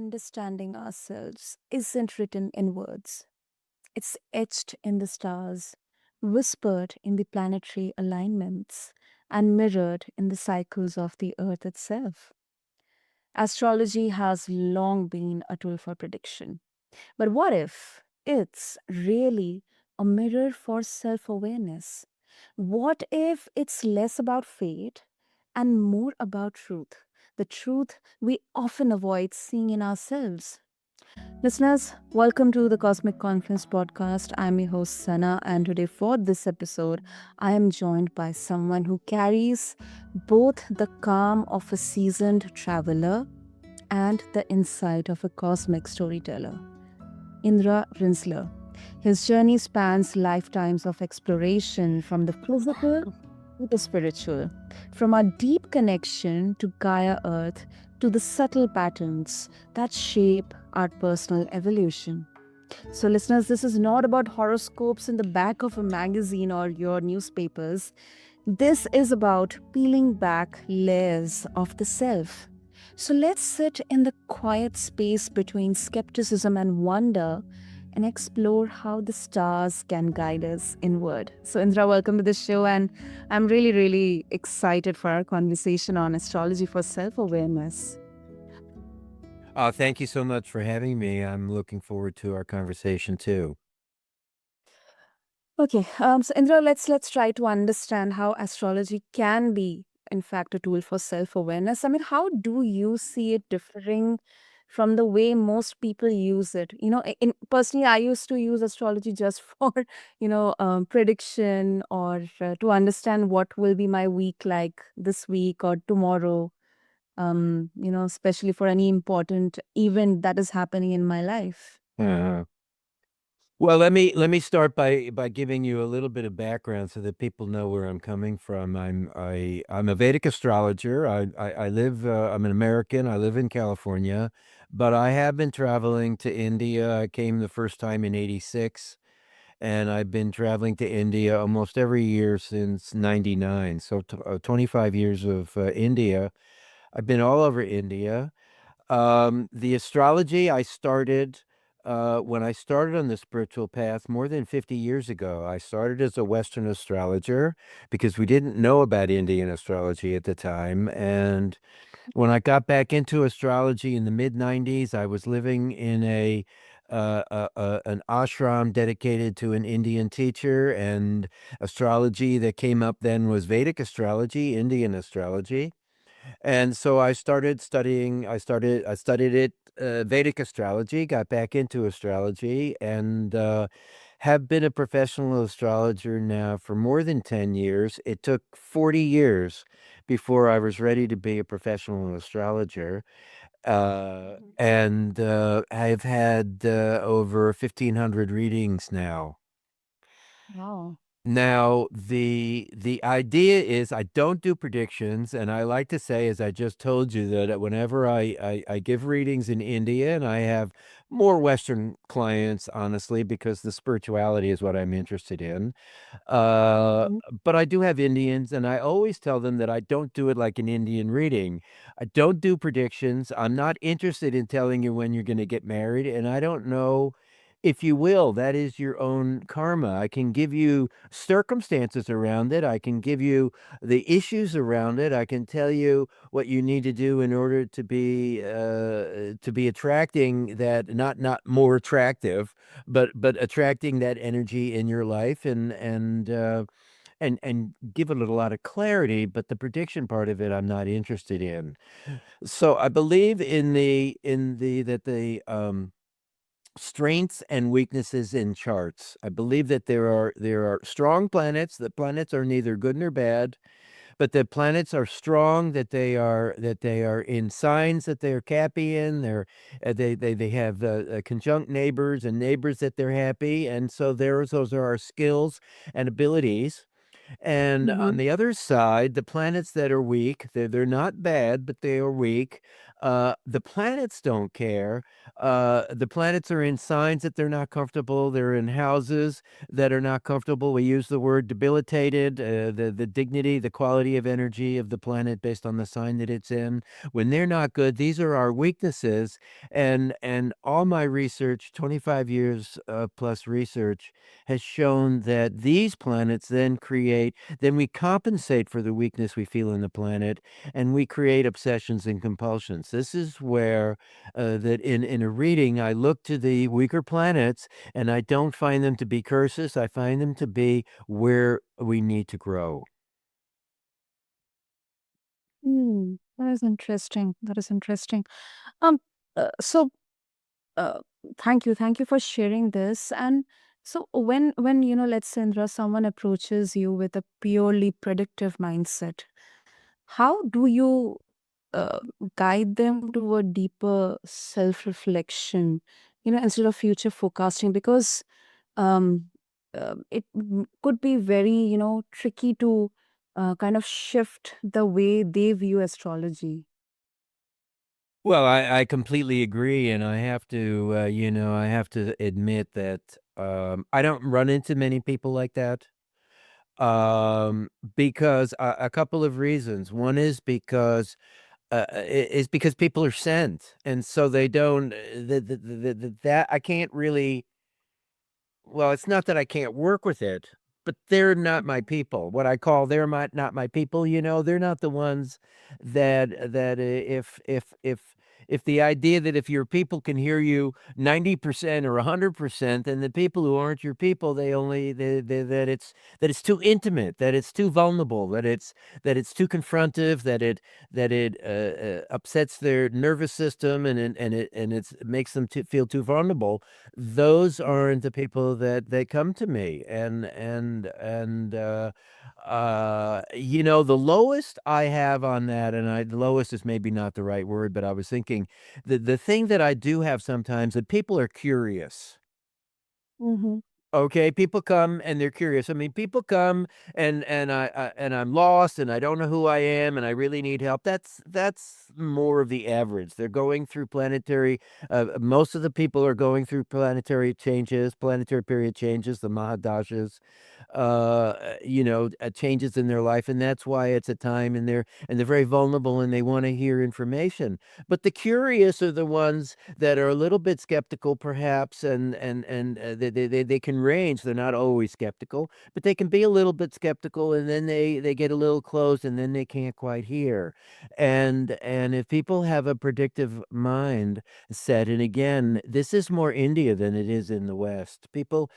understanding ourselves isn't written in words. It's etched in the stars, whispered in the planetary alignments, and mirrored in the cycles of the earth itself. Astrology has long been a tool for prediction. But what if it's really a mirror for self awareness? What if it's less about fate and more about truth? The truth we often avoid seeing in ourselves. Listeners, welcome to the Cosmic Confluence podcast. I'm your host Sana, and today for this episode, I am joined by someone who carries both the calm of a seasoned traveler and the insight of a cosmic storyteller. Indra Rinzler. His journey spans lifetimes of exploration from the physical to the spiritual, from our deep connection to Gaia Earth to the subtle patterns that shape our personal evolution. So, listeners, this is not about horoscopes in the back of a magazine or your newspapers. This is about peeling back layers of the self. So, let's sit in the quiet space between skepticism and wonder and explore how the stars can guide us inward. So, Indra, welcome to the show. And I'm really, really excited for our conversation on astrology for self awareness. Thank you so much for having me. I'm looking forward to our conversation too. Okay, so Indra, let's try to understand how astrology can be, in fact, a tool for self-awareness. I mean, how do you see it differing from the way most people use it? Personally, I used to use astrology just for, prediction or to understand what will be my week like this week or tomorrow. Especially for any important event that is happening in my life. Uh, well, let me start by giving you a little bit of background so that people know where I'm coming from. I'm a Vedic astrologer. I live. I'm an American. I live in California, but I have been traveling to India. I came the first time in '86, and I've been traveling to India almost every year since '99. So 25 years of India. I've been all over India. The astrology I started when I started on the spiritual path more than 50 years ago. I started as a Western astrologer because we didn't know about Indian astrology at the time. And when I got back into astrology in the mid 90s, I was living in an ashram dedicated to an Indian teacher, and astrology that came up then was Vedic astrology, Indian astrology. And so I studied it, Vedic astrology, got back into astrology, and have been a professional astrologer now for more than 10 years. It took 40 years before I was ready to be a professional astrologer. And I've had over 1,500 readings now. Wow. Now, the idea is I don't do predictions, and I like to say, as I just told you, that whenever I give readings in India, and I have more Western clients, honestly, because the spirituality is what I'm interested in. Uh, Mhm. but I do have Indians, and I always tell them that I don't do it like an Indian reading. I don't do predictions. I'm not interested in telling you when you're going to get married, and I don't know if you will. That is your own karma. I can give you circumstances around it. I can give you the issues around it. I can tell you what you need to do in order to be attracting that, not more attractive, but attracting that energy in your life, and give it a lot of clarity. But the prediction part of it, I'm not interested in. So I believe in the that the strengths and weaknesses in charts. I believe that there are strong planets. The planets are neither good nor bad, but the planets are strong. That they are in signs that they're happy in. They have conjunct neighbors and neighbors that they're happy, and so those are our skills and abilities. And on Mhm. the other side, the planets that are weak, they're not bad, but they are weak. The planets don't care. The planets are in signs that they're not comfortable. They're in houses that are not comfortable. We use the word debilitated, the dignity, the quality of energy of the planet based on the sign that it's in. When they're not good, these are our weaknesses. And all my research, 25 years plus research, has shown that these planets then we compensate for the weakness we feel in the planet, and we create obsessions and compulsions. This is where that in a reading I look to the weaker planets, and I don't find them to be curses. I find them to be where we need to grow. That is interesting. That is interesting. Um, so uh, thank you for sharing this. And so when let's say Indra, someone approaches you with a purely predictive mindset, how do you uh, guide them to a deeper self-reflection, instead of future forecasting? Because um, could be very, tricky to kind of shift the way they view astrology. Well, I completely agree, and I have to, I have to admit that I don't run into many people like that. Um, because a couple of reasons. One is because is because people are sent, and so they don't that I can't really well, it's not that I can't work with it, but they're not my people. What I call they're not my people, they're not the ones if the idea that if your people can hear you 90% or 100%, then the people who aren't your people, that it's too intimate, that it's too vulnerable, that it's too confrontive, that it upsets their nervous system and it makes them feel too vulnerable. Those aren't the people that come to me, the lowest I have on that, the lowest is maybe not the right word, but I was thinking the thing that I do have sometimes that people are curious. Mm-hmm. Okay, people come and they're curious. I mean, people come and I'm lost and I don't know who I am and I really need help. That's more of the average. They're going through planetary. Most of the people are going through planetary changes, planetary period changes, the Mahadashas, changes in their life, and that's why it's a time and they're very vulnerable and they want to hear information. But the curious are the ones that are a little bit skeptical, perhaps, and they can range. They're not always skeptical, but they can be a little bit skeptical, and then they get a little closed, and then they can't quite hear. And if people have a predictive mind set, and again, this is more India than it is in the West. People,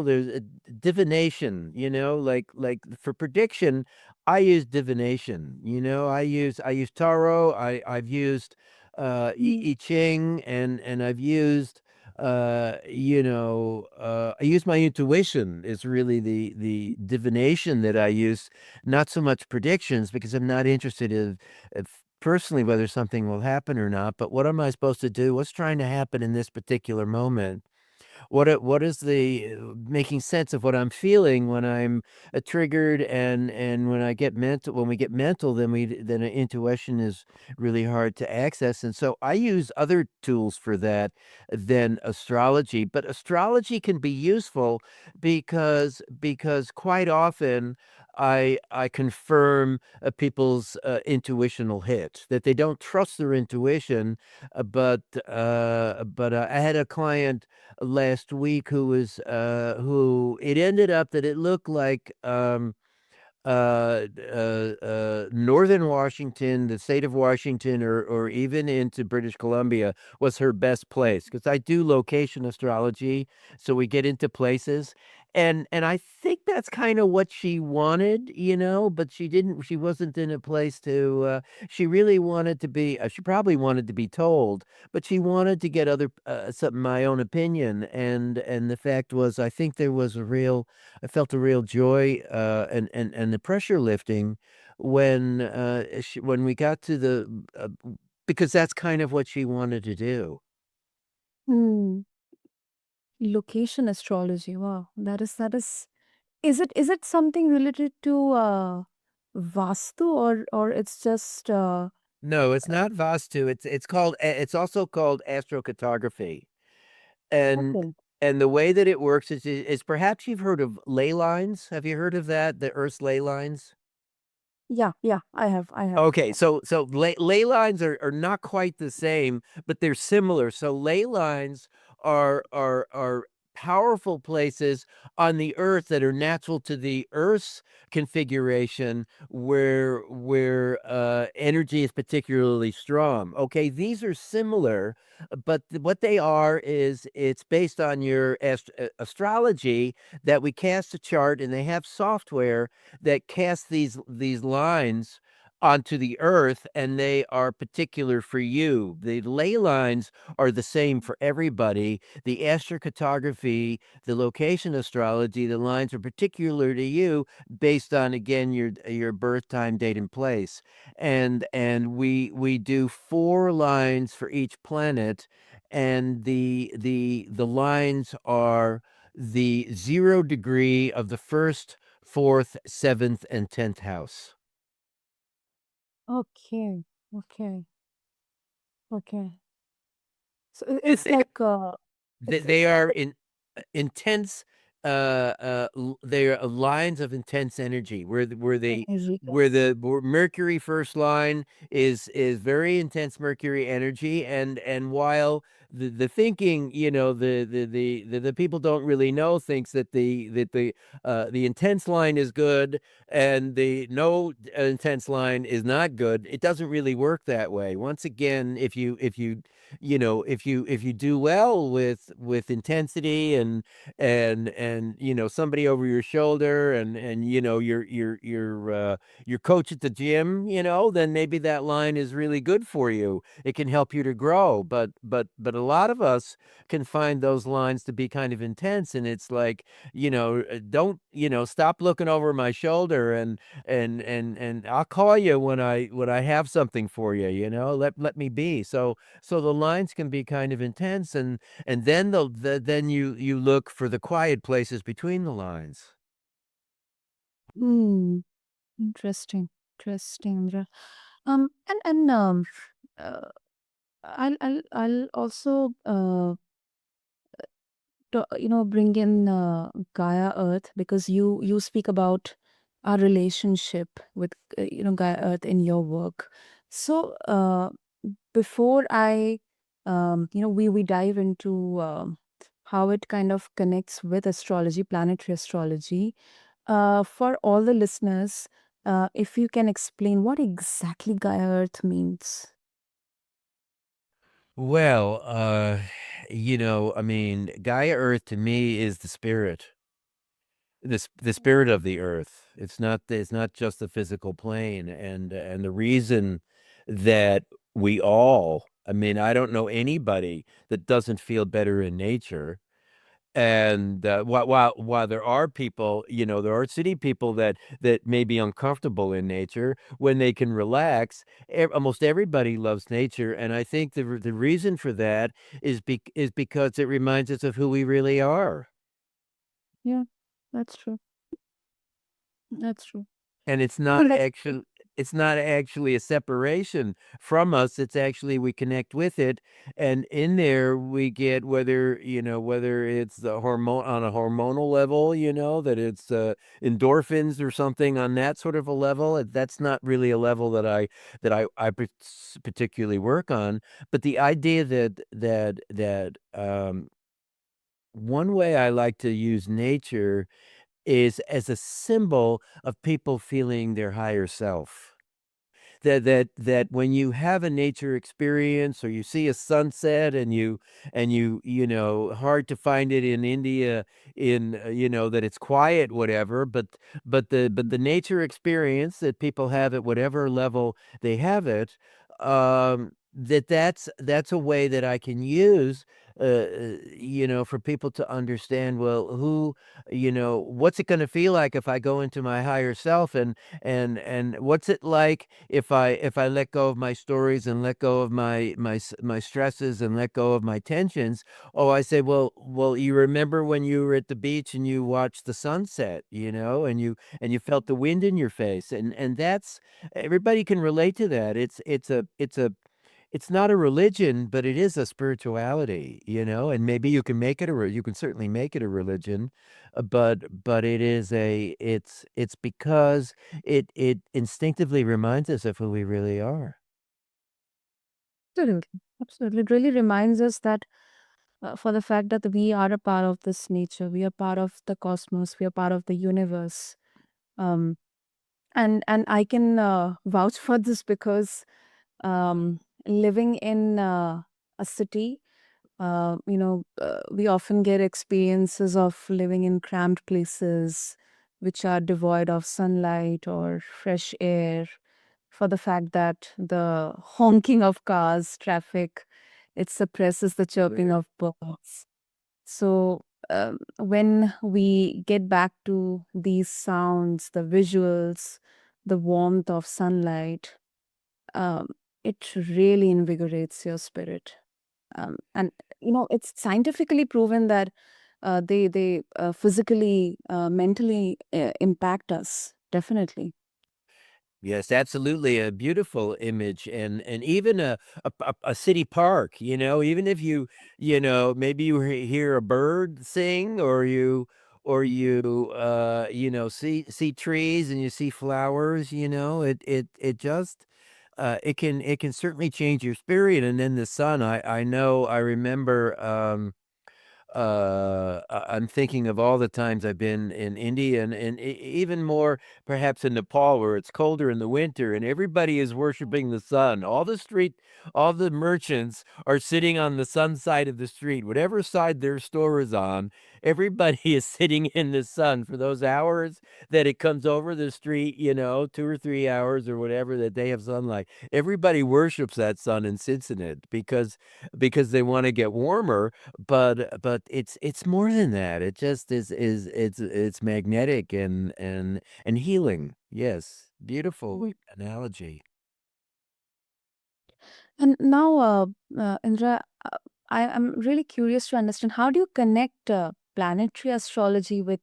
there's divination. Like for prediction, I use divination. I use tarot. I've used I Ching, and I've used, I use my intuition is really the divination that I use, not so much predictions because I'm not interested in if personally whether something will happen or not, but what am I supposed to do? What's trying to happen in this particular moment? What is the making sense of what I'm feeling when I'm, triggered and when we get mental, then intuition is really hard to access, and so I use other tools for that than astrology, but astrology can be useful because quite often I confirm, people's, intuitional hit, that they don't trust their intuition, I had a client last week who it ended up that it looked like, Northern Washington, the state of Washington, or even into British Columbia was her best place because I do location astrology, so we get into places, and I think that's kinda what she wanted, but she wasn't in a place she really wanted to be she probably wanted to be told, but she wanted to get my own opinion, and the fact was, I think there was I felt a real joy, and the pressure lifting when we got to because that's kind of what she wanted to do. Hmm. Location astrology. Wow, that is. Is it something related to Vastu, or it's just No, it's not Vastu. It's also called astrocartography. And Okay. and the way that it works is perhaps you've heard of ley lines. Have you heard of that? The Earth's ley lines? Yeah, yeah, I have, I have. Okay, so ley lines are not quite the same, but they're similar. So ley lines are powerful places on the Earth that are natural to the Earth's configuration where energy is particularly strong. Okay, these are similar, but what they are is it's based on your astrology that we cast a chart, and they have software that casts these lines onto the earth, and they are particular for you. The ley lines are the same for everybody. The astrocartography, the location astrology, the lines are particular to you based on, again, your birth time, date, and place. And we do 4 lines for each planet, and the lines are the 0 degree of the first, fourth, seventh, and 10th house. Okay, okay, okay. So It it's like they it's are in intense, they are lines of intense energy energy. where Yes. where Mercury first line is very intense Mercury energy, and while the thinking, the people don't really know, thinks that the intense line is good and the no intense line is not good. It doesn't really work that way. Once again, if you do well with intensity and somebody over your shoulder, and your coach at the gym, then maybe that line is really good for you. It can help you to grow, but a lot of us can find those lines to be kind of intense, and it's like, don't, stop looking over my shoulder, and I'll call you when I have something for you. Let me be. So the lines can be kind of intense, and then then you look for the quiet places between the lines. Hmm. Interesting. Interesting, Indra. And uh, I'll also bring in Gaia Earth, because you speak about our relationship with Gaia Earth in your work. So before I we dive into how it kind of connects with astrology, planetary astrology, for all the listeners, if you can explain what exactly Gaia Earth means. Well, I mean, Gaia Earth to me is the spirit, the spirit of the earth. It's not just the physical plane, and the reason that we all, I mean, I don't know anybody that doesn't feel better in nature. And while there are people, there are city people that may be uncomfortable in nature, when they can relax, almost everybody loves nature. And I think the reason for that is because it reminds us of who we really are. Yeah, that's true. That's true. And No, like it's not actually a separation from us. It's actually we connect with it, and in there we get, whether it's the hormone on a hormonal level, that it's endorphins or something on that sort of a level. That's not really a level that I particularly work on, but the idea that one way I like to use nature is as a symbol of people feeling their higher self. That when you have a nature experience, or you see a sunset, and hard to find it in India, in that it's quiet, whatever, but the nature experience that people have at whatever level they have it, that's a way that I can use, for people to understand, well, what's it going to feel like if I go into my higher self, and what's it like if I let go of my stories and let go of my stresses and let go of my tensions. Oh, I say, well, you remember when you were at the beach and you watched the sunset, and you felt the wind in your face, and that's everybody can relate to that. It's not a religion, but it is a spirituality, and maybe you can certainly make it a religion, but it's because it instinctively reminds us of who we really are. Absolutely. Absolutely. It really reminds us that for the fact that we are a part of this nature, we are part of the cosmos, we are part of the universe. Um, and I can vouch for this because living in a city, we often get experiences of living in cramped places which are devoid of sunlight or fresh air, for the fact that the honking of cars, traffic, it suppresses the chirping of birds. So, when we get back to these sounds, the visuals, the warmth of sunlight, um, it really invigorates your spirit. And it's scientifically proven that they physically, mentally impact us. Definitely. Yes, absolutely, a beautiful image, and even a city park, even if maybe you hear a bird sing, or you see trees and you see flowers, it just, it can certainly change your spirit. And then the sun, I know, I remember, I'm thinking of all the times I've been in India, and even more perhaps in Nepal, where it's colder in the winter and everybody is worshiping the sun. All the merchants are sitting on the sun side of the street, whatever side their store is on. Everybody is sitting in the sun for those hours that it comes over the street, 2 or 3 hours or whatever that they have sunlight. Everybody worships that sun and sits in it because they want to get warmer, but it's more than that. It just it's magnetic and healing. Yes, beautiful Mhm. analogy. And now, Indra, I am really curious to understand, how do you connect planetary astrology with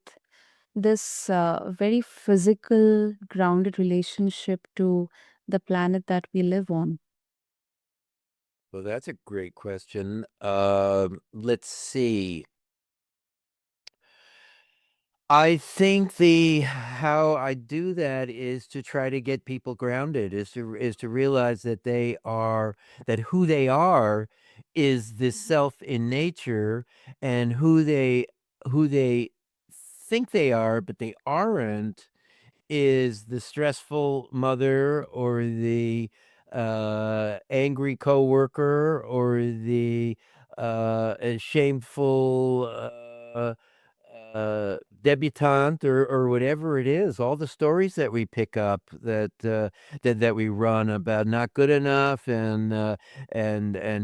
this very physical, grounded relationship to the planet that we live on? Well, that's a great question. Let's see. I think the how I do that is to try to get people grounded, is to realize that who they are is this self in nature, and who they think they are, but they aren't, is the stressful mother, or the angry coworker, or the shameful debutante, or whatever it is. All the stories that we pick up, that we run about not good enough, and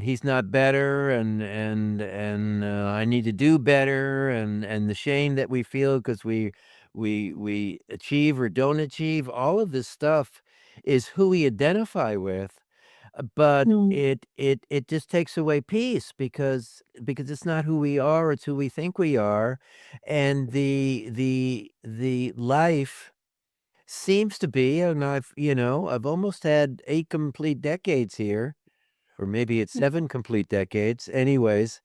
he's not better, and I need to do better, and the shame that we feel because we achieve or don't achieve. All of this stuff is who we identify with, but Hmm. it just takes away peace, because it's not who we are, it's who we think we are. And the life seems to be, and I've almost had 8 complete decades here, or maybe it's 7 complete decades. Anyways,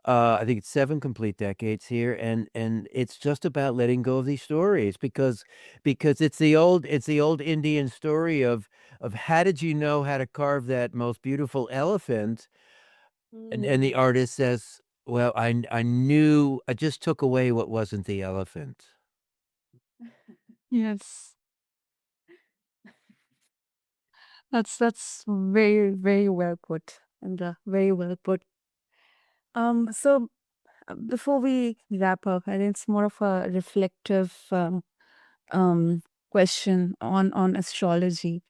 I think it's 7 complete decades here, and it's just about letting go of these stories, because it's the old Indian story of how did you know how to carve that most beautiful elephant? And the Mm. artist says, "Well, I knew, I just took away what wasn't the elephant." Yes, that's very, very well put, and very well put. So before we wrap up, and it's more of a reflective um, question on astrology.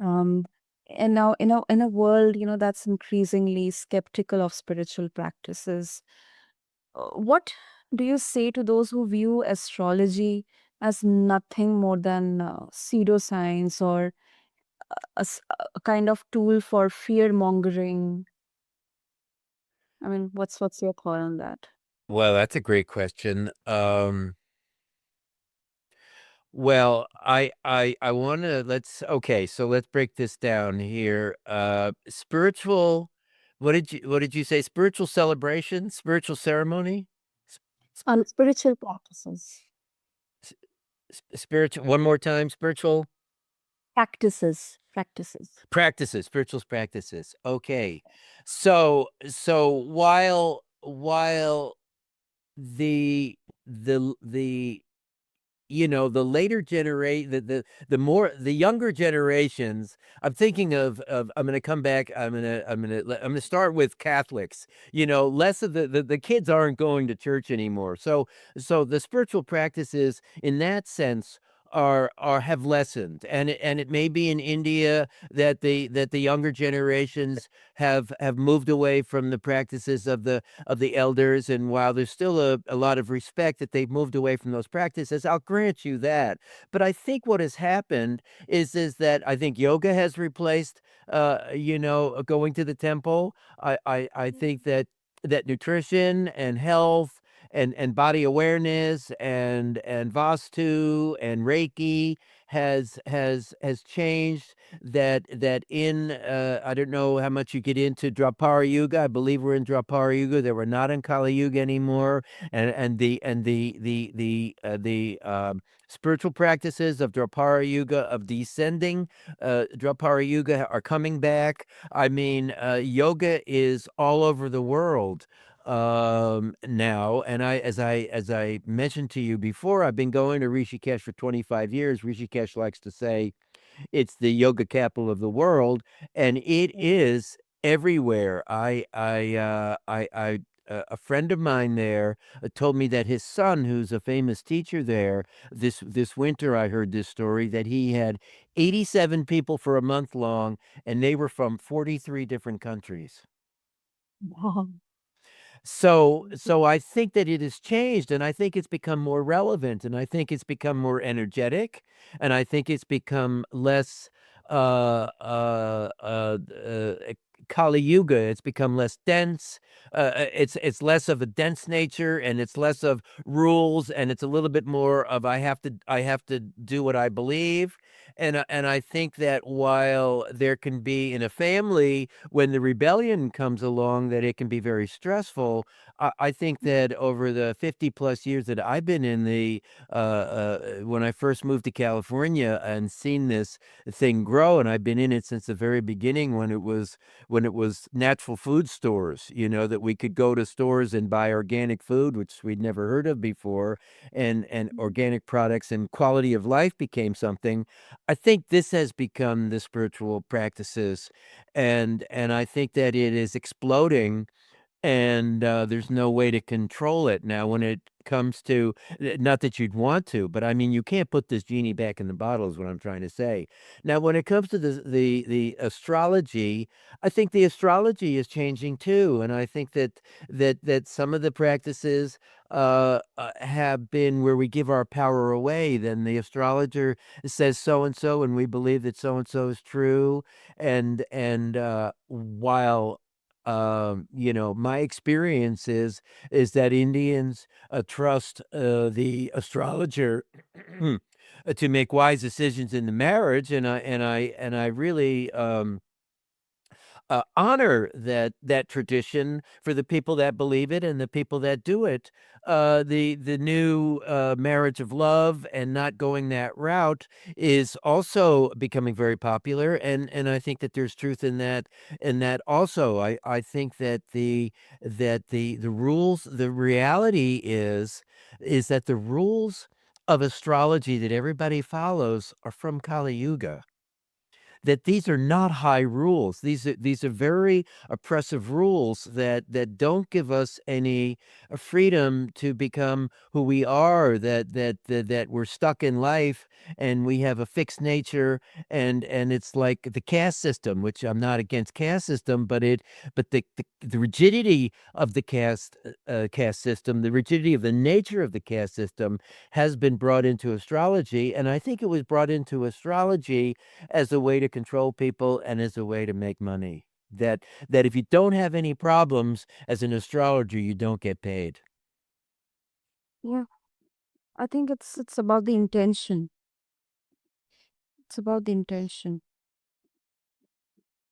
Um, And now in a world, that's increasingly skeptical of spiritual practices, what do you say to those who view astrology as nothing more than pseudoscience or a kind of tool for fear mongering? I mean, what's your call on that? Well, that's a great question. Well, I want to let's okay, so let's break this down here. Spiritual, what did you say? Spiritual celebration, spiritual ceremony, S- On spiritual practices. s- spiritual. One more time, spiritual Practices. practices, spiritual practices. Okay, so while the the later generate the younger generations, I'm thinking of I'm gonna come back, I'm gonna start with Catholics. Less of the kids aren't going to church anymore. So the spiritual practices in that sense are have lessened. And it may be in India that the younger generations have moved away from the practices of the elders. And while there's still a lot of respect that they've moved away from those practices, I'll grant you that. But I think what has happened is that I think yoga has replaced, going to the temple. I think that nutrition and health and body awareness and Vastu and Reiki has changed. That in I don't know how much you get into Dwapara Yuga. I believe we're in Dwapara Yuga, that we're not in Kali Yuga anymore. And the spiritual practices of Dwapara Yuga, of descending Dwapara Yuga, are coming back. I mean, yoga is all over the world now. And as I mentioned to you before, I've been going to Rishikesh for 25 years. Rishikesh likes to say it's the yoga capital of the world, and it is everywhere. A friend of mine there told me that his son, who's a famous teacher there, this winter I heard this story, that he had 87 people for a month long, and they were from 43 different countries. Wow. So I think that it has changed, and I think it's become more relevant, and I think it's become more energetic, and I think it's become less Kali Yuga. It's become less dense. It's less of a dense nature, and it's less of rules, and it's a little bit more of I have to do what I believe. And I think that while there can be in a family, when the rebellion comes along, that it can be very stressful. I think that over the 50 plus years that I've been in when I first moved to California and seen this thing grow, and I've been in it since the very beginning, when it was natural food stores, that we could go to stores and buy organic food, which we'd never heard of before, and organic products, and quality of life became something. I think this has become the spiritual practices, and I think that it is exploding, and there's no way to control it now when it comes to not that you'd want to, but I mean, you can't put this genie back in the bottle is what I'm trying to say. Now, when it comes to the astrology, I think the astrology is changing too, and I think that some of the practices have been where we give our power away. Then the astrologer says so and so, and we believe that so and so is true. And while my experience is that Indians trust the astrologer to make wise decisions in the marriage, and I really honor that tradition for the people that believe it and the people that do it. The new marriage of love and not going that route is also becoming very popular, and I think that there's truth in that. And that also, I think that the rules, the reality is that the rules of astrology that everybody follows are from Kali Yuga. that these are not high rules. These are very oppressive rules that don't give us any freedom to become who we are, that we're stuck in life and we have a fixed nature, and it's like the caste system, which I'm not against caste system, but the rigidity of the caste system, the rigidity of the nature of the caste system has been brought into astrology, and I think it was brought into astrology as a way to control people and as a way to make money. That if you don't have any problems as an astrologer, you don't get paid. Yeah, I think it's about the intention. It's about the intention.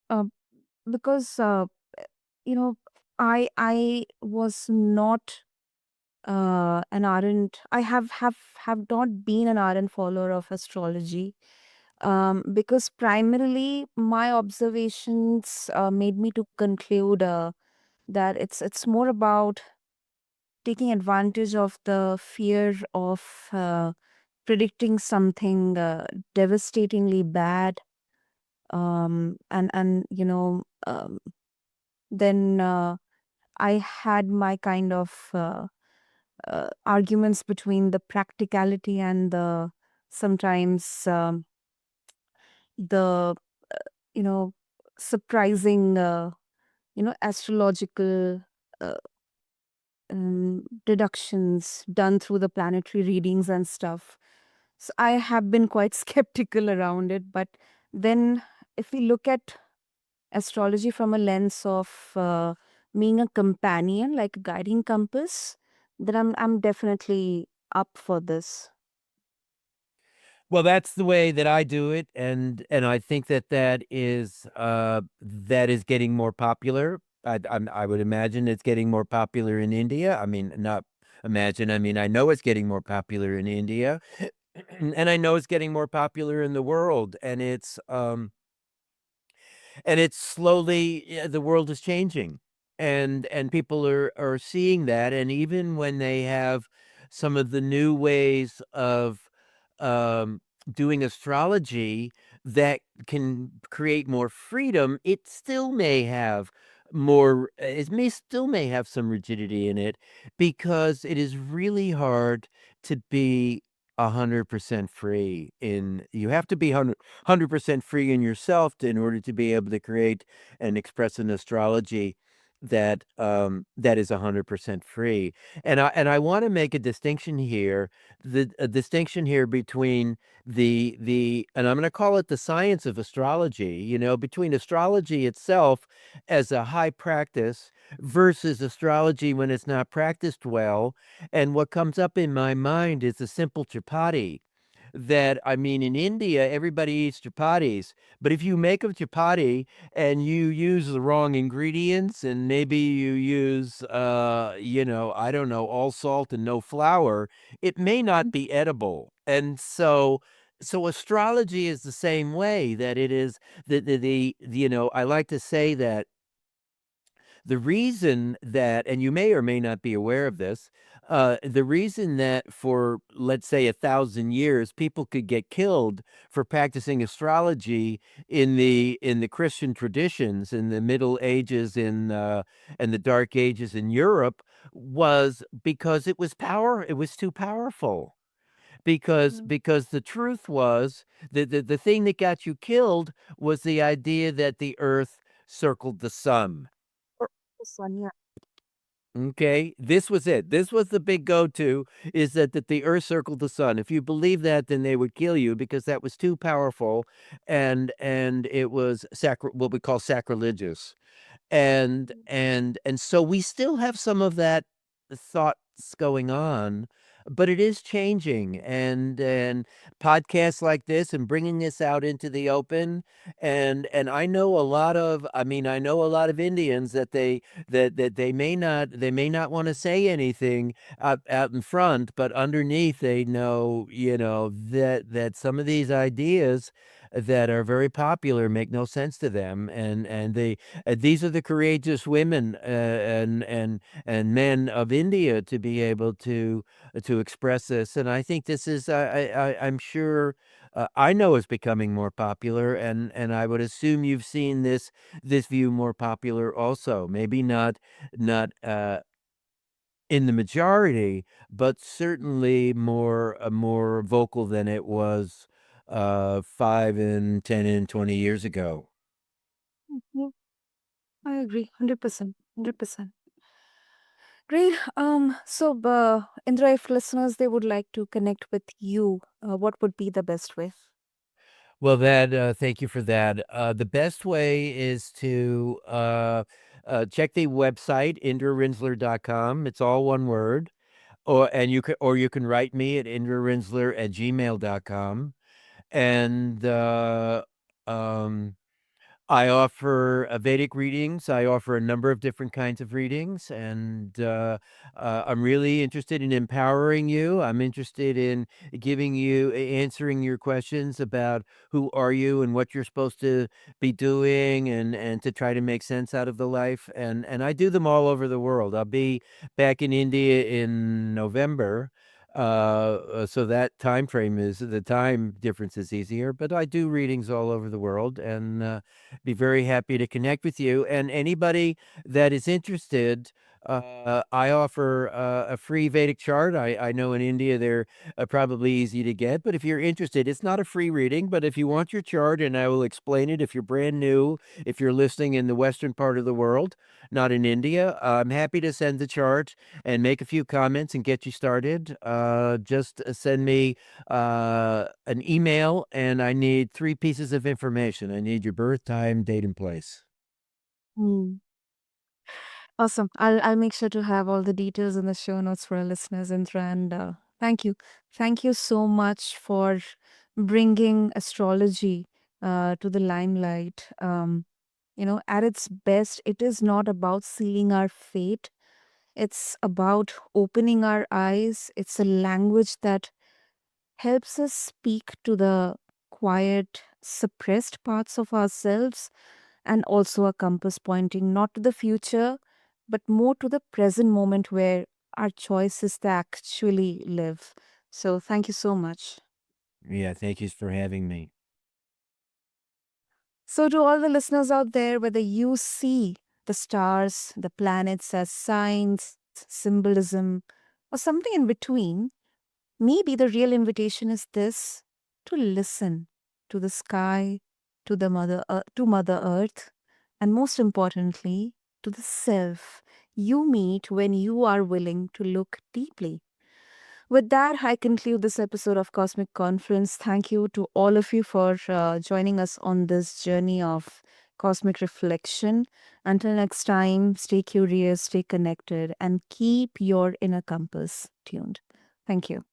Uh, because you know, I was not an ardent. I have not been an ardent follower of astrology. Because primarily my observations made me to conclude that it's more about taking advantage of the fear of predicting something devastatingly bad, and then I had my kind of arguments between the practicality and the sometimes the you know surprising astrological uh, deductions done through the planetary readings and stuff. So I have been quite skeptical around it. But then, if we look at astrology from a lens of being a companion, like a guiding compass, then I'm definitely up for this. Well, that's the way that I do it, and I think that is getting more popular. I would imagine it's getting more popular in India. I mean, not imagine, I mean, I know it's getting more popular in India, and I know it's getting more popular in the world, and it's slowly the world is changing, and people are seeing that, and even when they have some of the new ways of um, doing astrology that can create more freedom, it still may have it may have some rigidity in it, because it is really hard to be 100% free. In You have to be 100% free in yourself in order to be able to create and express an astrology that is 100% free. And I want to make a distinction here, a distinction here between the and I'm going to call it the science of astrology, between astrology itself as a high practice versus astrology when it's not practiced well. And what comes up in my mind is a simple chapati. That, I mean, in India, everybody eats chapatis, but if you make a chapati and you use the wrong ingredients, and maybe you use, I don't know, all salt and no flour, it may not be edible. And so astrology is the same way, that it is I like to say that the reason that, and you may or may not be aware of this, the reason that for, let's say, 1,000 years, people could get killed for practicing astrology in the Christian traditions, in the Middle Ages, and the Dark Ages in Europe, was because it was too powerful. Mm. Because the truth was, the thing that got you killed was the idea that the Earth circled the sun. Oh, Sonia. Okay, this was it. This was the big go-to, is that the Earth circled the sun. If you believe that, then they would kill you because that was too powerful, and it was what we call sacrilegious. And so we still have some of that thoughts going on, but it is changing, and podcasts like this and bringing this out into the open, and I know a lot of Indians that they may not want to say anything out in front, but underneath they know, that some of these ideas that are very popular make no sense to them, and they these are the courageous women and men of India to be able to express this, and I think this is I'm sure I know it's becoming more popular, and I would assume you've seen this view more popular also. Maybe not in the majority, but certainly more vocal than it was 5 and 10 and 20 years ago. Mhm. I agree, 100%. 100%. Great. Indra, if listeners they would like to connect with you, what would be the best way? Well, that thank you for that. The best way is to check the website indrarinzler.com. It's all one word. Or you can write me at indrarinzler@gmail.com. And um I offer Vedic readings. I offer a number of different kinds of readings, and I'm really interested in empowering you. I'm interested in giving you, answering your questions about who are you and what you're supposed to be doing, and to try to make sense out of the life. And I do them all over the world. I'll be back in India in November. So that time frame is the time difference is easier, but I do readings all over the world, and be very happy to connect with you. And anybody that is interested, I offer a free Vedic chart. I know in India they're probably easy to get, but if you're interested, it's not a free reading. But if you want your chart, and I will explain it, if you're brand new, if you're listening in the Western part of the world, not in India, I'm happy to send the chart and make a few comments and get you started. Just send me an email, and I need 3 pieces of information. I need your birth, time, date, and place. Hmm. Awesome. I'll make sure to have all the details in the show notes for our listeners, Indra. And thank you, thank you so much for bringing astrology to the limelight. At its best, it is not about sealing our fate. It's about opening our eyes. It's a language that helps us speak to the quiet, suppressed parts of ourselves, and also a compass pointing not to the future, but more to the present moment where our choices they actually live. So, thank you so much. Yeah, thank you for having me. So, to all the listeners out there, whether you see the stars, the planets as signs, symbolism, or something in between, maybe the real invitation is this: to listen to the sky, to Mother Earth, and most importantly, to the self you meet when you are willing to look deeply. With that, I conclude this episode of Cosmic Conference. Thank you to all of you for joining us on this journey of cosmic reflection. Until next time, stay curious, stay connected, and keep your inner compass tuned. Thank you.